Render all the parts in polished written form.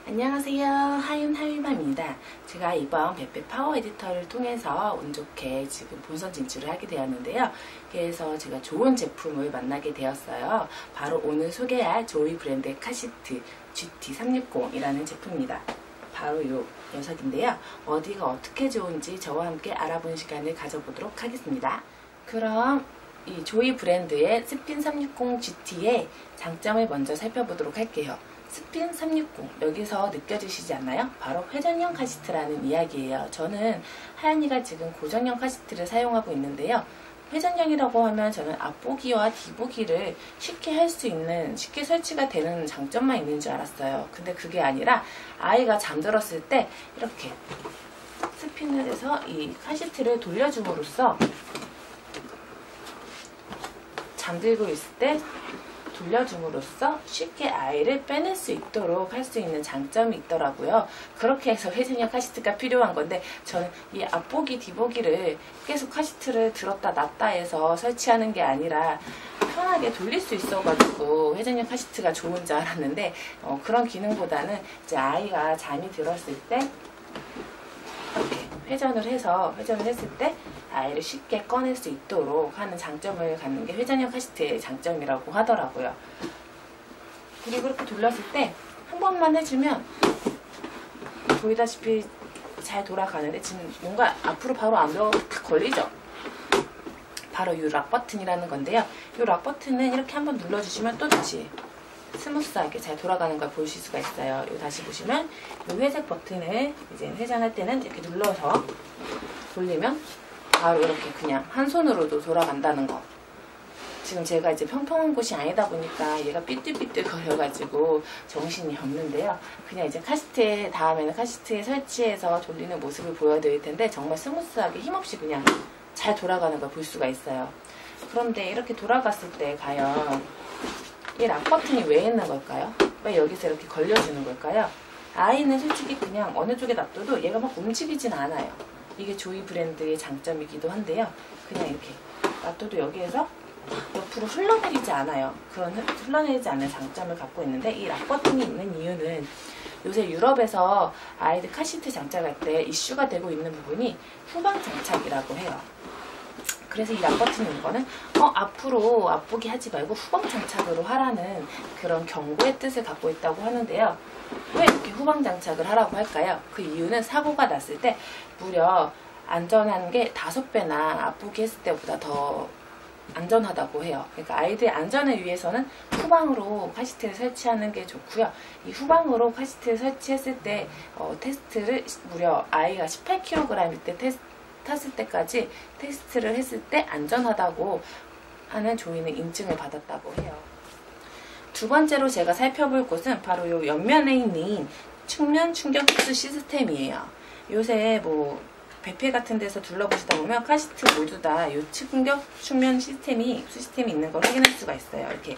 안녕하세요. 하윤하윤맘입니다. 제가 이번 베페 파워 에디터를 통해서 운 좋게 지금 본선 진출을 하게 되었는데요. 그래서 제가 좋은 제품을 만나게 되었어요. 바로 오늘 소개할 조이 브랜드의 카시트 GT360이라는 제품입니다. 바로 이 녀석인데요. 어디가 어떻게 좋은지 저와 함께 알아보는 시간을 가져보도록 하겠습니다. 그럼 이 조이 브랜드의 스핀 360 GT의 장점을 먼저 살펴보도록 할게요. 스핀 360 여기서 느껴지시지 않나요? 바로 회전형 카시트라는 이야기예요. 저는 하연이가 지금 고정형 카시트를 사용하고 있는데요. 회전형이라고 하면 저는 앞보기와 뒤보기를 쉽게 할 수 있는, 쉽게 설치가 되는 장점만 있는 줄 알았어요. 근데 그게 아니라 아이가 잠들었을 때 이렇게 스핀을 해서 이 카시트를 돌려줌으로써 잠들고 있을 때 돌려줌으로써 쉽게 아이를 빼낼 수 있도록 할 수 있는 장점이 있더라고요. 그렇게 해서 회전형 카시트가 필요한 건데 저는 이 앞보기 뒤보기를 계속 카시트를 들었다 놨다 해서 설치하는 게 아니라 편하게 돌릴 수 있어가지고 회전형 카시트가 좋은 줄 알았는데 그런 기능보다는 이제 아이가 잠이 들었을 때 이렇게 회전을 했을 때 아이를 쉽게 꺼낼 수 있도록 하는 장점을 갖는 게 회전형 카시트의 장점이라고 하더라고요. 그리고 이렇게 돌렸을 때 한 번만 해주면 보이다시피 잘 돌아가는데 지금 뭔가 앞으로 바로 안으로 탁 걸리죠? 바로 이 락 버튼이라는 건데요. 이 락 버튼은 이렇게 한번 눌러주시면 또 다시 스무스하게 잘 돌아가는 걸 보실 수가 있어요. 이 다시 보시면 이 회색 버튼을 이제 회전할 때는 이렇게 눌러서 돌리면 바로 이렇게 그냥 한 손으로도 돌아간다는 거. 지금 제가 이제 평평한 곳이 아니다 보니까 얘가 삐뚤삐뚤 거려가지고 정신이 없는데요. 그냥 이제 카시트에 다음에는 카시트에 설치해서 돌리는 모습을 보여드릴 텐데 정말 스무스하게 힘없이 그냥 잘 돌아가는 걸 볼 수가 있어요. 그런데 이렇게 돌아갔을 때 과연 이 락 버튼이 왜 있는 걸까요? 왜 여기서 이렇게 걸려주는 걸까요? 아이는 솔직히 그냥 어느 쪽에 놔둬도 얘가 막 움직이진 않아요. 이게 조이 브랜드의 장점이기도 한데요. 그냥 이렇게 놔둬도 여기에서 옆으로 흘러내리지 않아요. 그런 흘러내리지 않는 장점을 갖고 있는데 이 락 버튼이 있는 이유는 요새 유럽에서 아이들 카시트 장착할 때 이슈가 되고 있는 부분이 후방 장착이라고 해요. 그래서 이 락 버튼이 있는 거는 앞으로 앞보기 하지 말고 후방 장착으로 하라는 그런 경고의 뜻을 갖고 있다고 하는데요. 왜 이렇게 후방 장착을 하라고 할까요? 그 이유는 사고가 났을 때 무려 안전한 게 5배나 앞보기 했을 때보다 더 안전하다고 해요. 그러니까 아이들의 안전을 위해서는 후방으로 카시트를 설치하는 게 좋고요. 이 후방으로 카시트를 설치했을 때 테스트를 무려 아이가 18kg일 때 탔을 때까지 테스트를 했을 때 안전하다고 하는 조이는 인증을 받았다고 해요. 두 번째로 제가 살펴볼 곳은 바로 이 옆면에 있는 측면 충격 흡수 시스템이에요. 요새 뭐 베페 같은 데서 둘러보시다 보면 카시트 모두 다 이 충격 충면 시스템이 있는 걸 확인할 수가 있어요. 이렇게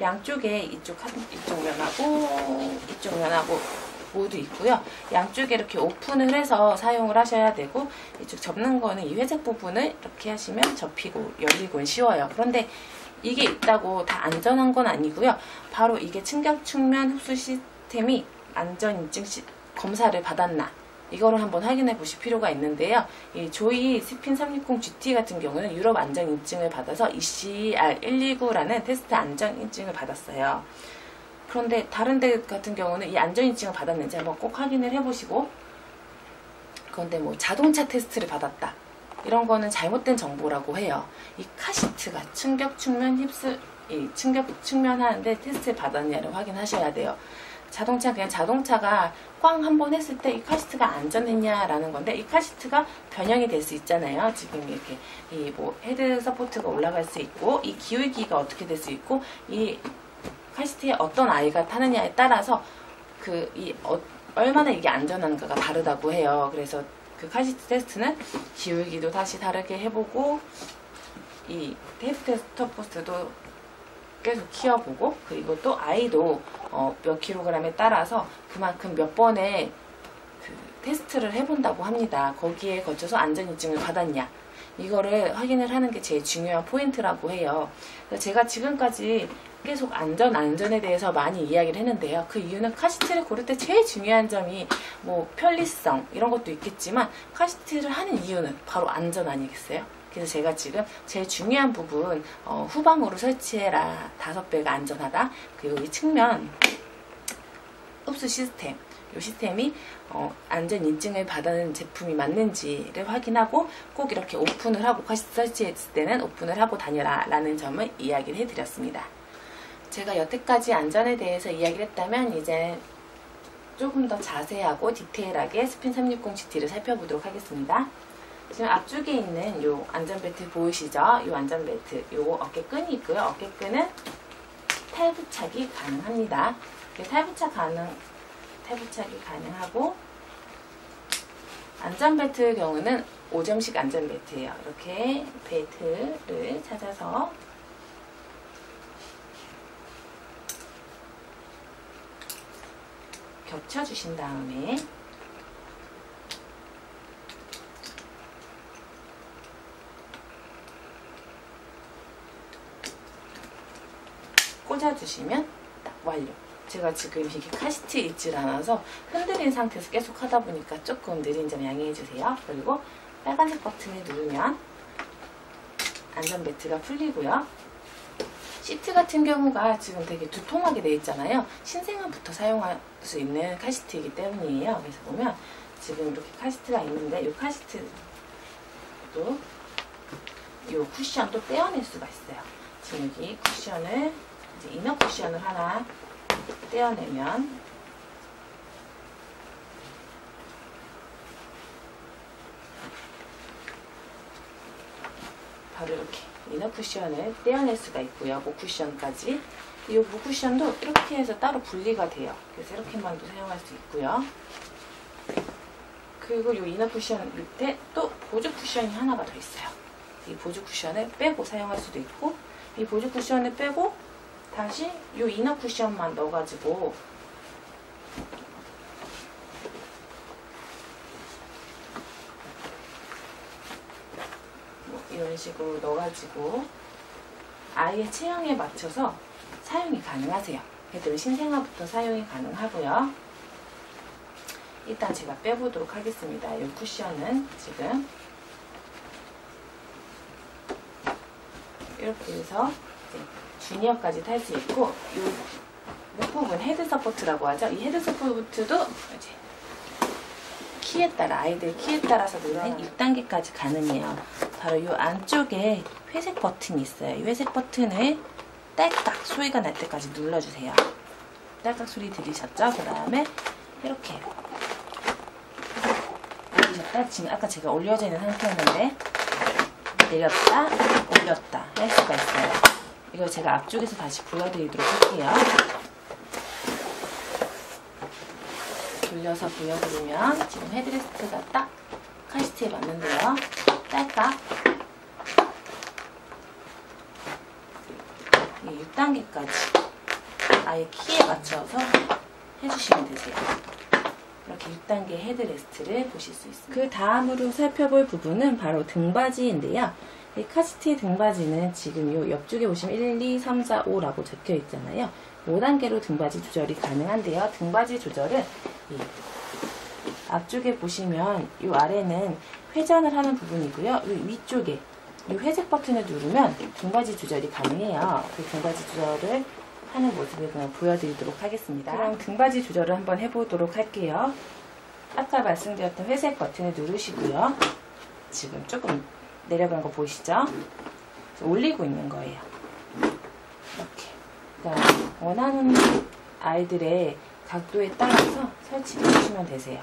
양쪽에 이쪽 면하고 모두 있고요. 양쪽에 이렇게 오픈을 해서 사용을 하셔야 되고 이쪽 접는 거는 이 회색 부분을 이렇게 하시면 접히고 열리고 쉬워요. 그런데 이게 있다고 다 안전한 건 아니고요. 바로 이게 충격 충면 흡수 시스템이 안전인증 검사를 받았나 이거를 한번 확인해 보실 필요가 있는데요. 이 조이 스핀 360 GT 같은 경우는 유럽 안전 인증을 받아서 ECR 129라는 테스트 안전 인증을 받았어요. 그런데 다른 데 같은 경우는 이 안전 인증을 받았는지 한번 꼭 확인을 해보시고, 그런데 뭐 자동차 테스트를 받았다 이런 거는 잘못된 정보라고 해요. 이 카시트가 충격 충면 하는데 테스트를 받았냐를 확인하셔야 돼요. 그냥 자동차가 꽝 한번 했을 때 이 카시트가 안전했냐라는 건데, 이 카시트가 변형이 될 수 있잖아요. 지금 이렇게 이 뭐 헤드 서포트가 올라갈 수 있고, 이 기울기가 어떻게 될 수 있고, 이 카시트에 어떤 아이가 타느냐에 따라서 얼마나 이게 안전한가가 다르다고 해요. 그래서 그 카시트 테스트는 기울기도 다시 다르게 해보고, 이 테스트 서포트도 계속 키워보고, 그리고 또 아이도 몇 킬로그램에 따라서 그만큼 몇 번의 테스트를 해본다고 합니다. 거기에 거쳐서 안전인증을 받았냐 이거를 확인을 하는 게 제일 중요한 포인트라고 해요. 제가 지금까지 계속 안전에 대해서 많이 이야기를 했는데요. 그 이유는 카시트를 고를 때 제일 중요한 점이 뭐 편리성 이런 것도 있겠지만 카시트를 하는 이유는 바로 안전 아니겠어요? 그래서 제가 지금 제일 중요한 부분 후방으로 설치해라 5배가 안전하다. 그리고 이 측면 흡수 시스템 이 시스템이 안전 인증을 받은 제품이 맞는지를 확인하고 꼭 이렇게 오픈을 하고 카시트 설치했을 때는 오픈을 하고 다녀라 라는 점을 이야기를 해드렸습니다. 제가 여태까지 안전에 대해서 이야기를 했다면 이제 조금 더 자세하고 디테일하게 스핀 360GT를 살펴보도록 하겠습니다. 지금 앞쪽에 있는 요 안전벨트 보이시죠? 요 안전벨트, 요 어깨끈이 있고요. 어깨끈은 탈부착이 가능합니다. 탈부착이 가능하고 안전벨트의 경우는 5점식 안전벨트예요. 이렇게 벨트를 찾아서 겹쳐주신 다음에 꽂아주시면 딱 완료. 제가 지금 이게 카시트에 있질 않아서 흔들린 상태에서 계속 하다 보니까 조금 느린 점 양해해주세요. 그리고 빨간색 버튼을 누르면 안전벨트가 풀리고요. 시트 같은 경우가 지금 되게 두통하게 되어 있잖아요. 신생아부터 사용할 수 있는 카시트이기 때문이에요. 그래서 보면 지금 이렇게 카시트가 있는데 이 카시트도 이 쿠션도 떼어낼 수가 있어요. 지금 여기 쿠션을 이제 이너 쿠션을 하나 떼어내면 바로 이렇게 이너 쿠션을 떼어낼 수가 있고요. 목 쿠션까지. 이 목 쿠션도 이렇게 해서 따로 분리가 돼요. 그래서 이렇게만도 사용할 수 있고요. 그리고 이 이너 쿠션 밑에 또 보조 쿠션이 하나가 더 있어요. 이 보조 쿠션을 빼고 사용할 수도 있고, 이 보조 쿠션을 빼고 다시 이 이너 쿠션만 넣어가지고 이런 식으로 넣어가지고 아이의 체형에 맞춰서 사용이 가능하세요. 애들은 신생아부터 사용이 가능하고요. 일단 제가 빼보도록 하겠습니다. 이 쿠션은 지금 이렇게 해서 이제 주니어까지 탈 수 있고, 이 부분 헤드 서포트라고 하죠. 이 헤드 서포트도 이제 키에 따라, 아이들 키에 따라서 누르는 6단계까지 가능해요. 바로 이 안쪽에 회색 버튼이 있어요. 이 회색 버튼을 딸깍 소리가 날 때까지 눌러주세요. 딸깍 소리 들리셨죠? 그 다음에 이렇게 올리셨다. 지금 아까 제가 올려져 있는 상태였는데 내렸다, 올렸다 할 수가 있어요. 이걸 제가 앞쪽에서 다시 보여드리도록 할게요. 돌려서 보여드리면 지금 헤드레스트가 딱 카시트에 맞는데요. 딸깍 이 6단계까지 아예 키에 맞춰서 해주시면 되세요. 이렇게 6단계 헤드레스트를 보실 수 있습니다. 그 다음으로 살펴볼 부분은 바로 등받이인데요. 이 카시트의 등받이는 지금 이 옆쪽에 보시면 1, 2, 3, 4, 5라고 적혀 있잖아요. 5단계로 등받이 조절이 가능한데요. 등받이 조절은 이 앞쪽에 보시면 이 아래는 회전을 하는 부분이고요. 이 위쪽에 이 회색 버튼을 누르면 등받이 조절이 가능해요. 그 등받이 조절을 하는 모습을 그냥 보여드리도록 하겠습니다. 그럼 등받이 조절을 한번 해보도록 할게요. 아까 말씀드렸던 회색 버튼을 누르시고요. 지금 조금 내려간 거 보이시죠? 올리고 있는 거예요. 이렇게. 그러니까 원하는 아이들의 각도에 따라서 설치해 주시면 되세요.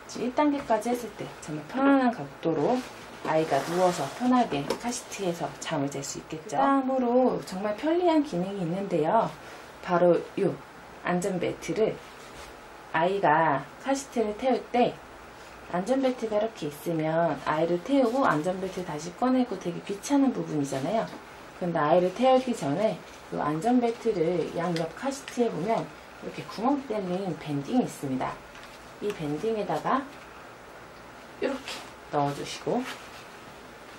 1단계까지 했을 때 정말 편안한 각도로 아이가 누워서 편하게 카시트에서 잠을 잘 수 있겠죠. 그 다음으로 정말 편리한 기능이 있는데요. 바로 이 안전벨트를 아이가 카시트를 태울 때 안전벨트가 이렇게 있으면 아이를 태우고 안전벨트 다시 꺼내고 되게 귀찮은 부분이잖아요. 근데 아이를 태우기 전에 이 안전벨트를 양옆 카시트에 보면 이렇게 구멍 뚫린 밴딩이 있습니다. 이 밴딩에다가 이렇게 넣어주시고,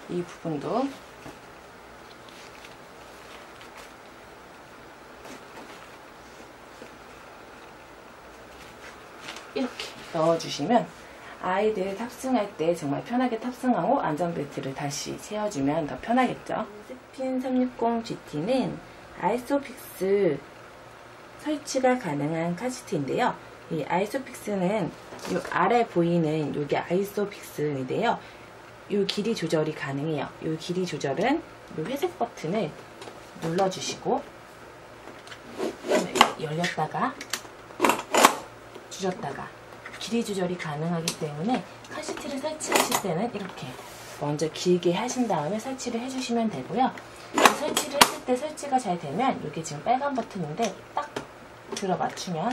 이 부분도 이렇게 넣어주시면 아이들 탑승할 때 정말 편하게 탑승하고 안전벨트를 다시 채워주면 더 편하겠죠. 스핀 360 GT는 아이소픽스 설치가 가능한 카시트인데요. 이 아이소픽스는 이 아래 보이는 이게 아이소픽스인데요. 이 길이 조절이 가능해요. 이 길이 조절은 이 회색 버튼을 눌러주시고 열렸다가 줄였다가 길이 조절이 가능하기 때문에 카시트를 설치하실 때는 이렇게 먼저 길게 하신 다음에 설치를 해주시면 되고요. 설치를 했을 때 설치가 잘 되면 이게 지금 빨간 버튼인데 딱 들어 맞추면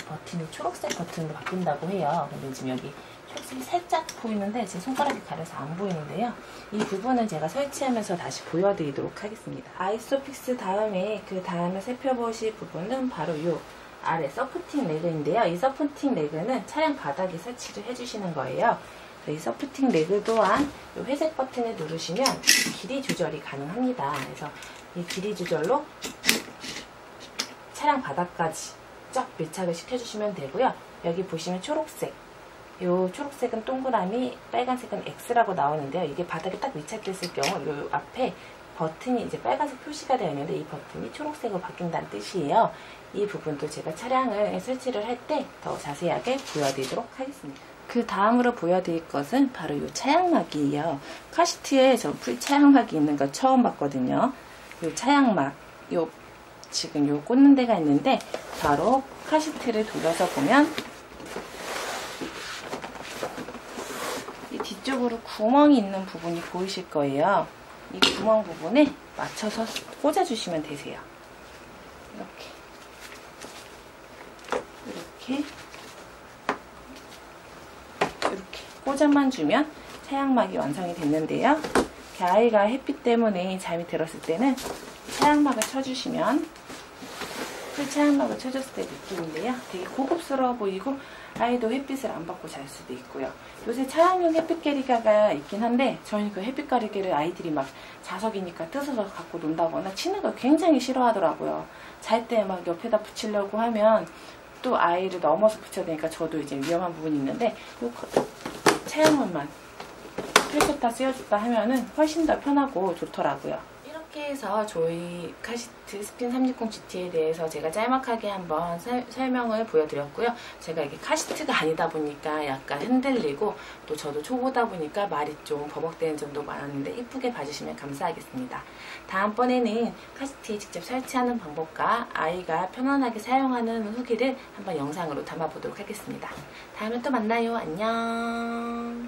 버튼이 초록색 버튼으로 바뀐다고 해요. 근데 지금 여기 초록색이 살짝 보이는데 제 손가락이 가려서 안 보이는데요. 이 부분은 제가 설치하면서 다시 보여드리도록 하겠습니다. 아이소픽스 다음에 그 다음에 살펴보실 부분은 바로 이 아래 서포팅 레그인데요. 이 서포팅 레그는 차량 바닥에 설치를 해주시는 거예요. 이 서포팅 레그 또한 이 회색 버튼을 누르시면 길이 조절이 가능합니다. 그래서 이 길이 조절로 차량 바닥까지 쫙 밀착을 시켜주시면 되고요. 여기 보시면 초록색, 이 초록색은 동그라미, 빨간색은 X라고 나오는데요. 이게 바닥에 딱 밀착됐을 경우 이 앞에 버튼이 이제 빨간색 표시가 되어 있는데 이 버튼이 초록색으로 바뀐다는 뜻이에요. 이 부분도 제가 차량을 설치를 할 때 더 자세하게 보여드리도록 하겠습니다. 그 다음으로 보여드릴 것은 바로 이 차양막이에요. 카시트에 저 풀 차양막이 있는 거 처음 봤거든요. 이 차양막, 지금 요 꽂는 데가 있는데 바로 카시트를 돌려서 보면 이 뒤쪽으로 구멍이 있는 부분이 보이실 거예요. 이 구멍 부분에 맞춰서 꽂아주시면 되세요. 이렇게 꽂아만 주면 차양막이 완성이 됐는데요. 아이가 햇빛 때문에 잠이 들었을 때는 차양막을 쳐주시면 풀 차양막을 쳐줬을 때 느낌인데요. 되게 고급스러워 보이고 아이도 햇빛을 안 받고 잘 수도 있고요. 요새 차량용 햇빛 가리개가 있긴 한데 저희는 그 햇빛 가리개를 아이들이 막 자석이니까 뜯어서 갖고 논다거나 치는 걸 굉장히 싫어하더라고요. 잘 때 막 옆에다 붙이려고 하면 또 아이를 넘어서 붙여야 되니까 저도 이제 위험한 부분이 있는데 요 차양막만 펼쳤다 쓰여줬다 하면은 훨씬 더 편하고 좋더라고요. 이렇게 해서 저희 카시트 스핀 360 GT에 대해서 제가 짤막하게 한번 설명을 보여드렸고요. 제가 이게 카시트가 아니다 보니까 약간 흔들리고 또 저도 초보다 보니까 말이 좀 버벅대는 점도 많았는데 이쁘게 봐주시면 감사하겠습니다. 다음번에는 카시트에 직접 설치하는 방법과 아이가 편안하게 사용하는 후기를 한번 영상으로 담아보도록 하겠습니다. 다음에 또 만나요. 안녕.